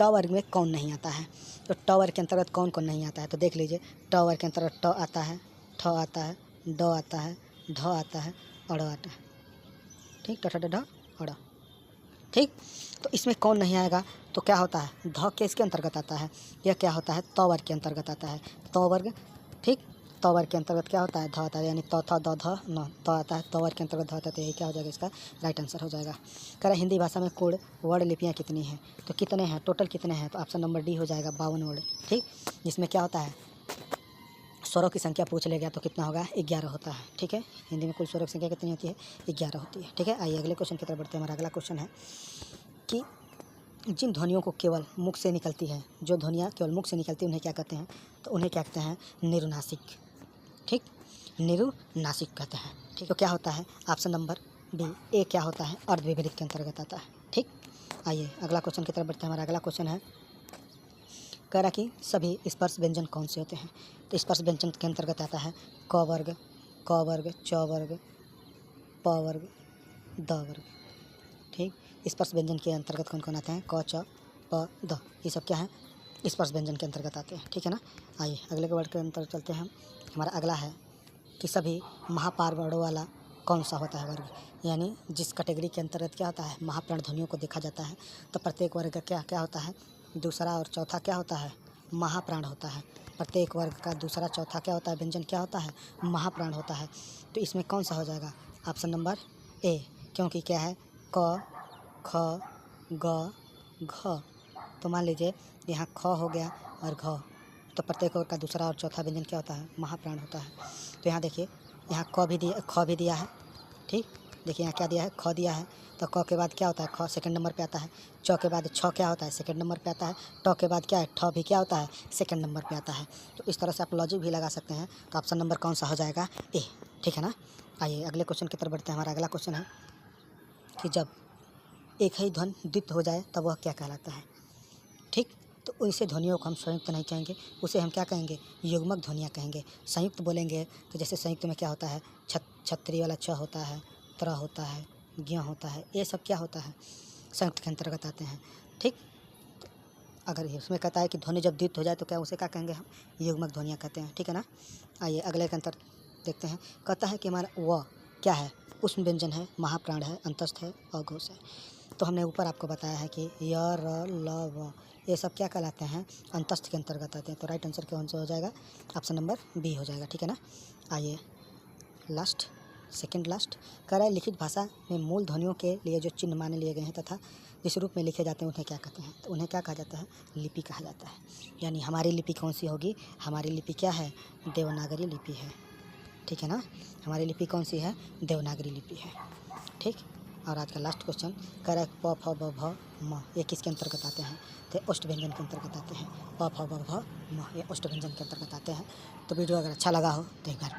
ट वर्ग में कौन नहीं आता है? तो ट वर्ग के अंतर्गत कौन कौन नहीं आता है? तो देख लीजिए, ट वर्ग के अंतर्गत ट आता है, ठ आता है, ड आता है, ढ आता है, अड़ आता है। ठीक, ट ठ ड ढ अड़। ठीक, तो इसमें कौन नहीं आएगा? तो क्या होता है? ध के इसके अंतर्गत आता है। यह क्या होता है? त वर्ग के अंतर्गत आता है। त वर्ग, ठीक, त वर्ग के अंतर्गत क्या होता है? ध आता है, यानी त थ द ध न त आता है। त वर्ग के अंतर्गत ध आता है, तो यही क्या हो जाएगा? इसका राइट आंसर हो जाएगा। कह रहा है हिंदी भाषा में कुल वर्ण लिपियाँ कितनी हैं? तो कितने हैं? टोटल कितने हैं? तो ऑप्शन नंबर डी हो जाएगा, 52 वर्ण। ठीक, जिसमें क्या होता है? स्वरों की संख्या पूछ ले गया तो कितना होगा? 11 होता है। ठीक है, हिंदी में कुल स्वरों की संख्या कितनी होती है? 11 होती है। ठीक है, आइए अगले क्वेश्चन की तरफ बढ़ते हैं। हमारा अगला क्वेश्चन है कि जिन ध्वनियों को केवल मुख से निकलती है, जो ध्वनियाँ केवल मुख से निकलती है, उन्हें क्या कहते हैं? तो उन्हें क्या कहते हैं? निरुनासिक। ठीक, निरुनासिक कहते हैं। ठीक, तो क्या होता है? ऑप्शन नंबर बी, ए क्या होता है? अर्धविपरीत के अंतर्गत आता है। ठीक, आइए अगला क्वेश्चन की तरफ बढ़ते हैं। हमारा अगला क्वेश्चन है, कह रहा कि सभी स्पर्श व्यंजन कौन से होते हैं? तो स्पर्श व्यंजन के अंतर्गत आता है क वर्ग, क वर्ग, च वर्ग, प वर्ग, द वर्ग। ठीक, स्पर्श व्यंजन के अंतर्गत कौन कौन आते हैं? क, च, प, द, ये सब क्या है? स्पर्श व्यंजन के अंतर्गत आते हैं। ठीक है ना, आइए अगले के वर्ड के अंतर चलते हैं हम। हमारा अगला है कि सभी महापार वर्णों वाला कौन सा होता है वर्ग? यानी जिस कैटेगरी के अंतर्गत क्या होता है? महाप्राण ध्वनियों को देखा जाता है। तो प्रत्येक वर्ग का क्या क्या होता है? दूसरा और चौथा क्या होता है? महाप्राण होता है। प्रत्येक वर्ग का दूसरा चौथा क्या होता है? व्यंजन क्या होता है? महाप्राण होता है। तो इसमें कौन सा हो जाएगा? ऑप्शन नंबर ए, क्योंकि क्या है? क, ख, ग, घ। तो मान लीजिए यहाँ ख हो गया और घ, तो प्रत्येक वर्ग का दूसरा और चौथा व्यंजन क्या होता है? महाप्राण होता है। तो यहाँ देखिए, यहाँ क भी दिया, ख भी दिया है। ठीक, देखिए यहाँ क्या दिया है? ख दिया है। तो क के बाद क्या होता है? ख सेकंड नंबर पे आता है। च के बाद छ क्या होता है? सेकंड नंबर पे आता है। ट के बाद क्या है? ठ भी क्या होता है? सेकंड नंबर पे आता है। तो इस तरह से आप लॉजिक भी लगा सकते हैं। तो ऑप्शन नंबर कौन सा हो जाएगा? ए। ठीक है ना, आइए अगले क्वेश्चन की तरफ बढ़ते हैं। हमारा अगला क्वेश्चन है कि जब एक ही ध्वनि द्वित्व हो जाए तब वह क्या कहलाता है? ठीक, तो ऐसे ध्वनियों को हम संयुक्त नहीं कहेंगे, उसे हम क्या कहेंगे? युग्मक ध्वनियाँ कहेंगे। संयुक्त बोलेंगे तो जैसे संयुक्त में क्या होता है? छतरी वाला च होता है, त्र होता है, ज्ञ होता है, ये सब क्या होता है? संयुक्त के अंतर्गत आते हैं। ठीक, अगर इसमें कहता है कि ध्वनि जब द्वित्व हो जाए तो क्या उसे क्या कहेंगे हम? युग्मक ध्वनियाँ कहते हैं। ठीक है ना, आइए अगले के अंतर देखते हैं। कहता है कि हमारा व क्या है? उष्म व्यंजन है, महाप्राण है, अंतस्थ है, अघोष है। तो हमने ऊपर आपको बताया है कि य, र, ल, व, ये सब क्या कहलाते हैं? अंतस्थ के अंतर्गत आते हैं। तो राइट आंसर कौन सा हो जाएगा? ऑप्शन नंबर बी हो जाएगा। ठीक है ना, आइए लास्ट, सेकंड लास्ट, कह रहा है लिखित भाषा में मूल ध्वनियों के लिए जो चिन्ह माने लिए गए हैं तथा जिस रूप में लिखे जाते हैं उन्हें क्या कहते हैं? तो उन्हें क्या कहा जाता है? लिपि कहा जाता है। यानी हमारी लिपि कौन सी होगी? हमारी लिपि क्या है? देवनागरी लिपि है। ठीक है ना, हमारी लिपि कौन सी है? देवनागरी लिपि है। ठीक, और आज का लास्ट क्वेश्चन कह रहा है प, फ, ब, भ, म, ये किसके अंतर्गत आते हैं? तो अष्ट व्यंजन के अंतर्गत आते हैं। प, फ, ब, भ, म, ये अष्ट व्यंजन के अंतर्गत आते हैं। तो वीडियो अगर अच्छा लगा हो तो एक बार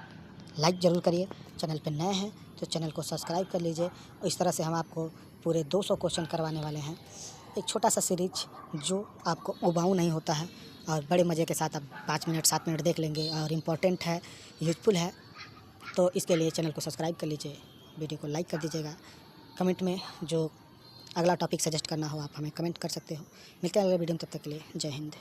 लाइक ज़रूर करिए। चैनल पर नए हैं तो चैनल को सब्सक्राइब कर लीजिए। और इस तरह से हम आपको पूरे 200 क्वेश्चन करवाने वाले हैं। एक छोटा सा सीरीज जो आपको उबाऊ नहीं होता है और बड़े मज़े के साथ आप 5 मिनट 7 मिनट देख लेंगे और इम्पोर्टेंट है, यूजफुल है। तो इसके लिए चैनल को सब्सक्राइब कर लीजिए, वीडियो को लाइक कर दीजिएगा। कमेंट में जो अगला टॉपिक सजेस्ट करना हो आप हमें कमेंट कर सकते हो। मिलते हैं अगले वीडियो में, तब तक के लिए जय हिंद।